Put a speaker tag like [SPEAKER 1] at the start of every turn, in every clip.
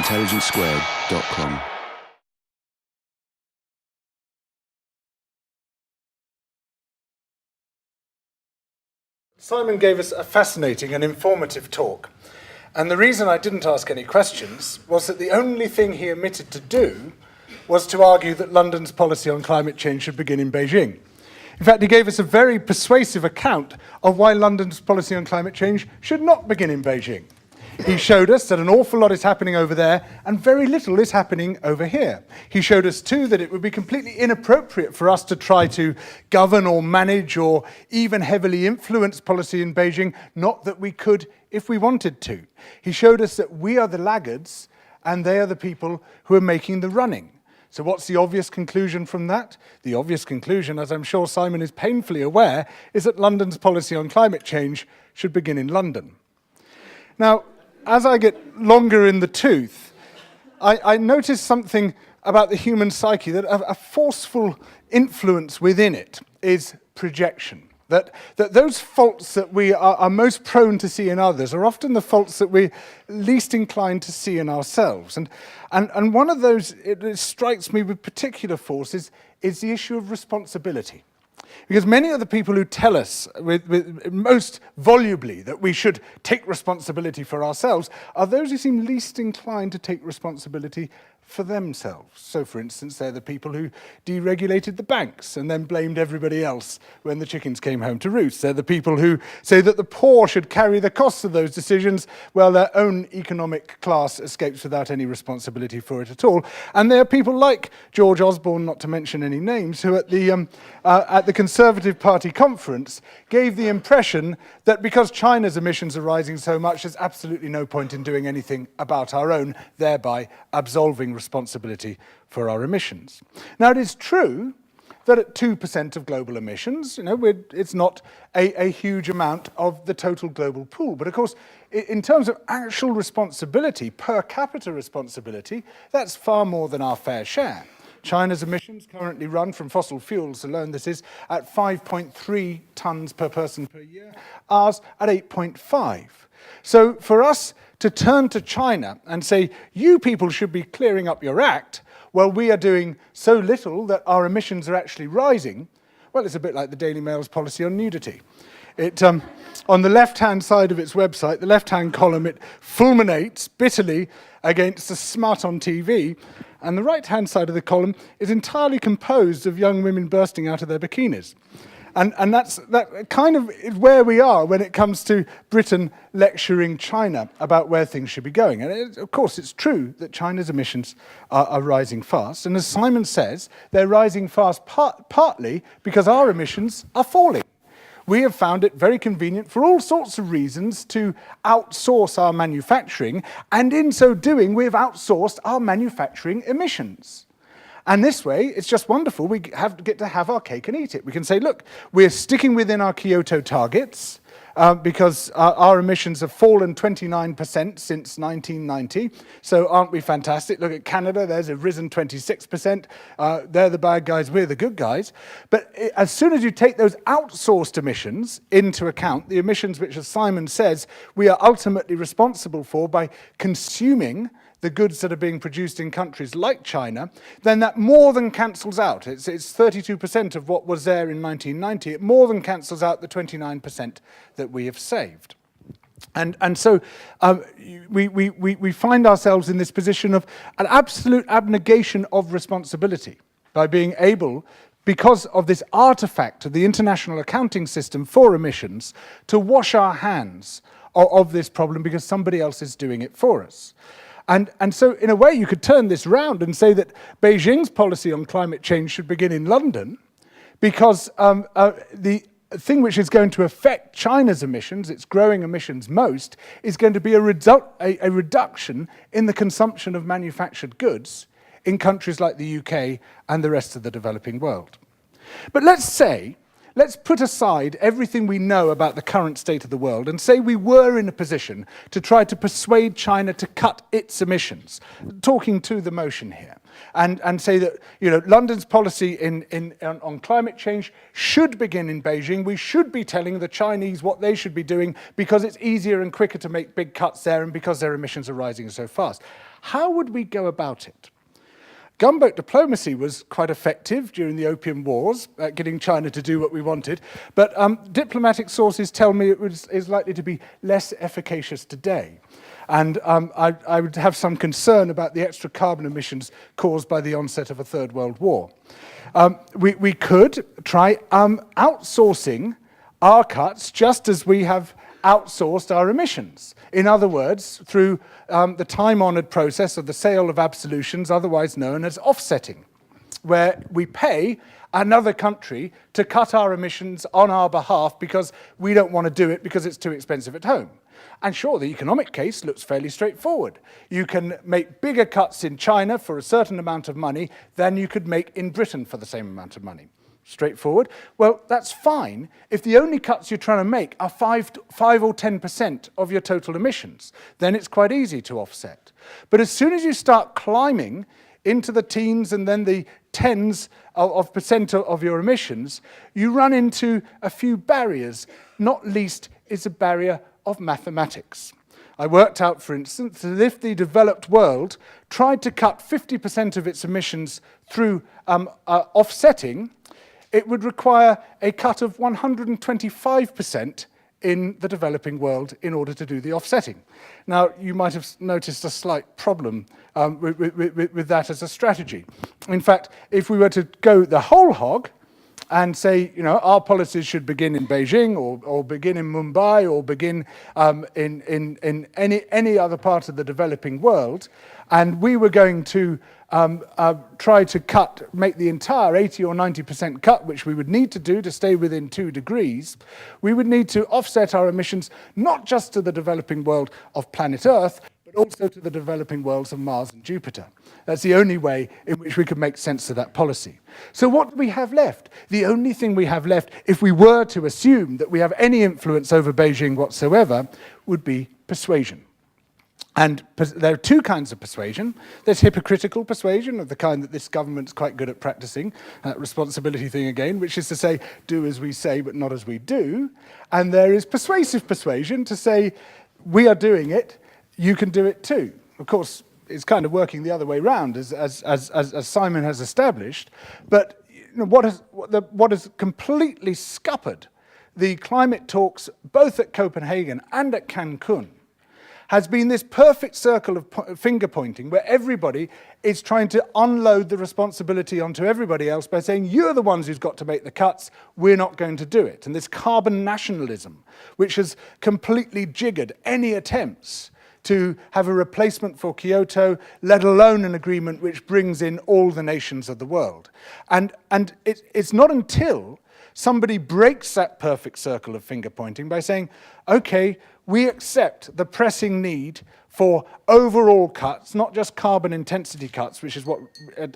[SPEAKER 1] intelligencesquared.com.
[SPEAKER 2] Simon gave us a fascinating and informative talk. And the reason I didn't ask any questions was that the only thing he omitted to do was to argue that London's policy on climate change should begin in Beijing. In fact, he gave us a very persuasive account of why London's policy on climate change should not begin in Beijing. He showed us that an awful lot is happening over there and very little is happening over here. He showed us too that it would be completely inappropriate for us to try to govern or manage or even heavily influence policy in Beijing, not that we could if we wanted to. He showed us that we are the laggards and they are the people who are making the running. So what's the obvious conclusion from that? The obvious conclusion, as I'm sure Simon is painfully aware, is that London's policy on climate change should begin in London. Now, as I get longer in the tooth, I notice something about the human psyche, that a forceful influence within it is projection. That those faults that we are most prone to see in others are often the faults that we're least inclined to see in ourselves. And one of those, it strikes me with particular force, is the issue of responsibility. Because many of the people who tell us with most volubly that we should take responsibility for ourselves are those who seem least inclined to take responsibility for themselves. So, for instance, they're the people who deregulated the banks and then blamed everybody else when the chickens came home to roost. They're the people who say that the poor should carry the costs of those decisions, while their own economic class escapes without any responsibility for it at all. And there are people like George Osborne, not to mention any names, who at the Conservative Party conference gave the impression that because China's emissions are rising so much, there's absolutely no point in doing anything about our own, thereby absolving responsibility for our emissions. Now, it is true that at 2% of global emissions, it's not a huge amount of the total global pool. But of course, in terms of actual responsibility, per capita responsibility, that's far more than our fair share. China's emissions currently run from fossil fuels alone, this is, at 5.3 tons per person per year, ours at 8.5. So for us to turn to China and say, you people should be clearing up your act, while we are doing so little that our emissions are actually rising, well, it's a bit like the Daily Mail's policy on nudity. On the left-hand side of its website, the left-hand column, it fulminates bitterly against the smut on TV, and the right-hand side of the column is entirely composed of young women bursting out of their bikinis. And that kind of is where we are when it comes to Britain lecturing China about where things should be going. And of course, it's true that China's emissions are rising fast. And as Simon says, they're rising fast partly because our emissions are falling. We have found it very convenient for all sorts of reasons to outsource our manufacturing. And in so doing, we've outsourced our manufacturing emissions. And this way, it's just wonderful. We get to have our cake and eat it. We can say, look, we're sticking within our Kyoto targets because our emissions have fallen 29% since 1990. So aren't we fantastic? Look at Canada, there's a risen 26%. They're the bad guys, we're the good guys. But as soon as you take those outsourced emissions into account, the emissions which, as Simon says, we are ultimately responsible for by consuming the goods that are being produced in countries like China, then that more than cancels out. It's 32% of what was there in 1990. It more than cancels out the 29% that we have saved. And so we find ourselves in this position of an absolute abnegation of responsibility by being able, because of this artifact of the international accounting system for emissions, to wash our hands of this problem because somebody else is doing it for us. And so, in a way, you could turn this round and say that Beijing's policy on climate change should begin in London because the thing which is going to affect China's emissions, its growing emissions most, is going to be a reduction in the consumption of manufactured goods in countries like the UK and the rest of the developing world. But let's say let's put aside everything we know about the current state of the world and say we were in a position to try to persuade China to cut its emissions, talking to the motion here, and say that London's policy on climate change should begin in Beijing. We should be telling the Chinese what they should be doing because it's easier and quicker to make big cuts there and because their emissions are rising so fast. How would we go about it? Gunboat diplomacy was quite effective during the Opium Wars, getting China to do what we wanted, but diplomatic sources tell me it is likely to be less efficacious today. And I would have some concern about the extra carbon emissions caused by the onset of a Third World War. We could try outsourcing our cuts just as we have outsourced our emissions. In other words, through the time-honoured process of the sale of absolutions, otherwise known as offsetting, where we pay another country to cut our emissions on our behalf because we don't want to do it because it's too expensive at home. And sure, the economic case looks fairly straightforward. You can make bigger cuts in China for a certain amount of money than you could make in Britain for the same amount of money. Straightforward. Well, that's fine if the only cuts you're trying to make are 5 or 10% of your total emissions. Then it's quite easy to offset. But as soon as you start climbing into the teens and then the tens of percent of your emissions, you run into a few barriers. Not least is a barrier of mathematics. I worked out, for instance, that if the developed world tried to cut 50% of its emissions through offsetting, it would require a cut of 125% in the developing world in order to do the offsetting. Now, you might have noticed a slight problem with that as a strategy. In fact, if we were to go the whole hog and say, our policies should begin in Beijing or begin in Mumbai or begin in any other part of the developing world, and we were going to try to make the entire 80 or 90% cut, which we would need to do to stay within 2 degrees, we would need to offset our emissions not just to the developing world of planet Earth, but also to the developing worlds of Mars and Jupiter. That's the only way in which we could make sense of that policy. So what do we have left? The only thing we have left, if we were to assume that we have any influence over Beijing whatsoever, would be persuasion. And there are 2 kinds of persuasion. There's hypocritical persuasion, of the kind that this government's quite good at practicing, that responsibility thing again, which is to say, do as we say, but not as we do. And there is persuasive persuasion, to say, we are doing it, you can do it too. Of course, it's kind of working the other way around, as Simon has established. But what has completely scuppered the climate talks, both at Copenhagen and at Cancun, has been this perfect circle of finger-pointing where everybody is trying to unload the responsibility onto everybody else by saying, you're the ones who's got to make the cuts, we're not going to do it. And this carbon nationalism, which has completely jiggered any attempts to have a replacement for Kyoto, let alone an agreement which brings in all the nations of the world. And it's not until somebody breaks that perfect circle of finger-pointing by saying, okay, we accept the pressing need for overall cuts, not just carbon intensity cuts, which is what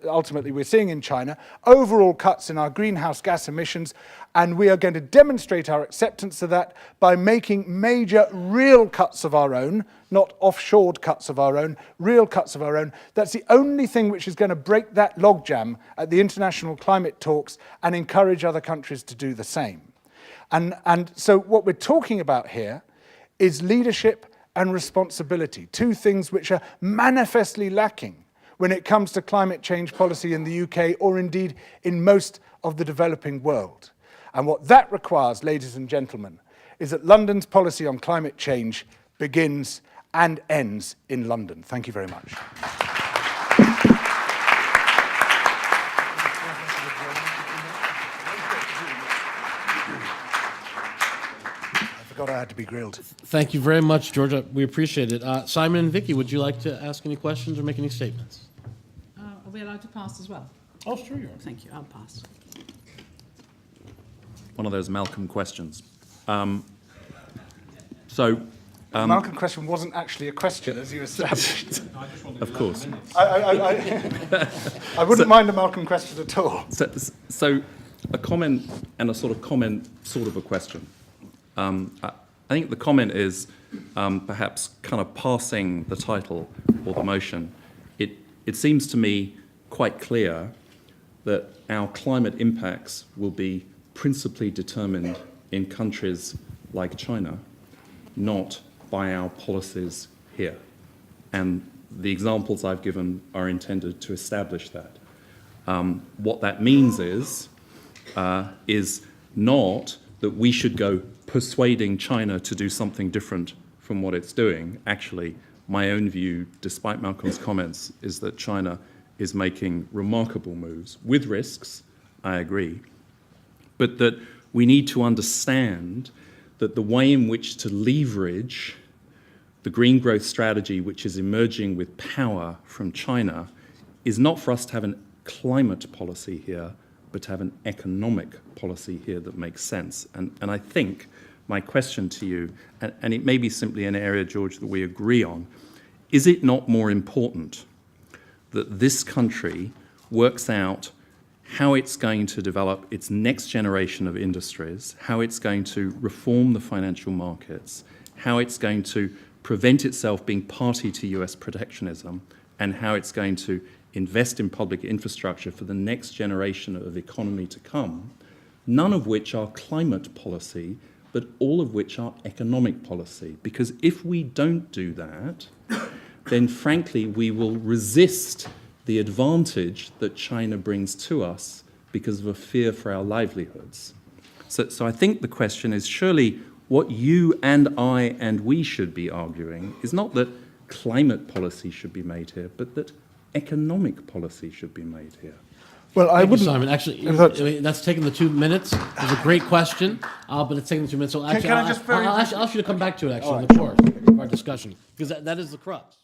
[SPEAKER 2] ultimately we're seeing in China, overall cuts in our greenhouse gas emissions, and we are going to demonstrate our acceptance of that by making major real cuts of our own, not offshored cuts of our own, real cuts of our own. That's the only thing which is going to break that logjam at the international climate talks and encourage other countries to do the same. And so what we're talking about here is leadership and responsibility, 2 things which are manifestly lacking when it comes to climate change policy in the UK or indeed in most of the developing world. And what that requires, ladies and gentlemen, is that London's policy on climate change begins and ends in London. Thank you very much. God, I had to be grilled.
[SPEAKER 1] Thank you very much, Georgia. We appreciate it. Simon and Vicky, would you like to ask any questions or make any statements?
[SPEAKER 3] Are we allowed to pass as well?
[SPEAKER 1] Oh, sure you are.
[SPEAKER 3] Thank you. I'll pass.
[SPEAKER 4] One of those Malcolm questions.
[SPEAKER 2] Malcolm question wasn't actually a question, as you established.
[SPEAKER 4] Of course.
[SPEAKER 2] I wouldn't mind a Malcolm question at all.
[SPEAKER 4] So A comment and a sort of comment, sort of a question. I think the comment is perhaps kind of passing the title or the motion. It seems to me quite clear that our climate impacts will be principally determined in countries like China, not by our policies here. And the examples I've given are intended to establish that. What that means is not that we should go persuading China to do something different from what it's doing. Actually, my own view, despite Malcolm's comments, is that China is making remarkable moves, with risks, I agree, but that we need to understand that the way in which to leverage the green growth strategy which is emerging with power from China is not for us to have a climate policy here, but to have an economic policy here that makes sense. And I think my question to you, and it may be simply an area, George, that we agree on, is it not more important that this country works out how it's going to develop its next generation of industries, how it's going to reform the financial markets, how it's going to prevent itself being party to US protectionism, and how it's going to invest in public infrastructure for the next generation of economy to come, none of which are climate policy, but all of which are economic policy. Because if we don't do that, then frankly, we will resist the advantage that China brings to us because of a fear for our livelihoods. So I think the question is, surely what you and I and we should be arguing is not that climate policy should be made here, but that economic policy should be made here.
[SPEAKER 2] Well, I
[SPEAKER 1] Thank you,
[SPEAKER 2] wouldn't.
[SPEAKER 1] Simon. Actually,
[SPEAKER 2] If that's-
[SPEAKER 1] I mean, that's taken the 2 minutes. It was a great question, but it's taken the 2 minutes. So actually,
[SPEAKER 2] can I just very
[SPEAKER 1] I'll ask you to come back to it, actually, in the course of our discussion, because that is the crux.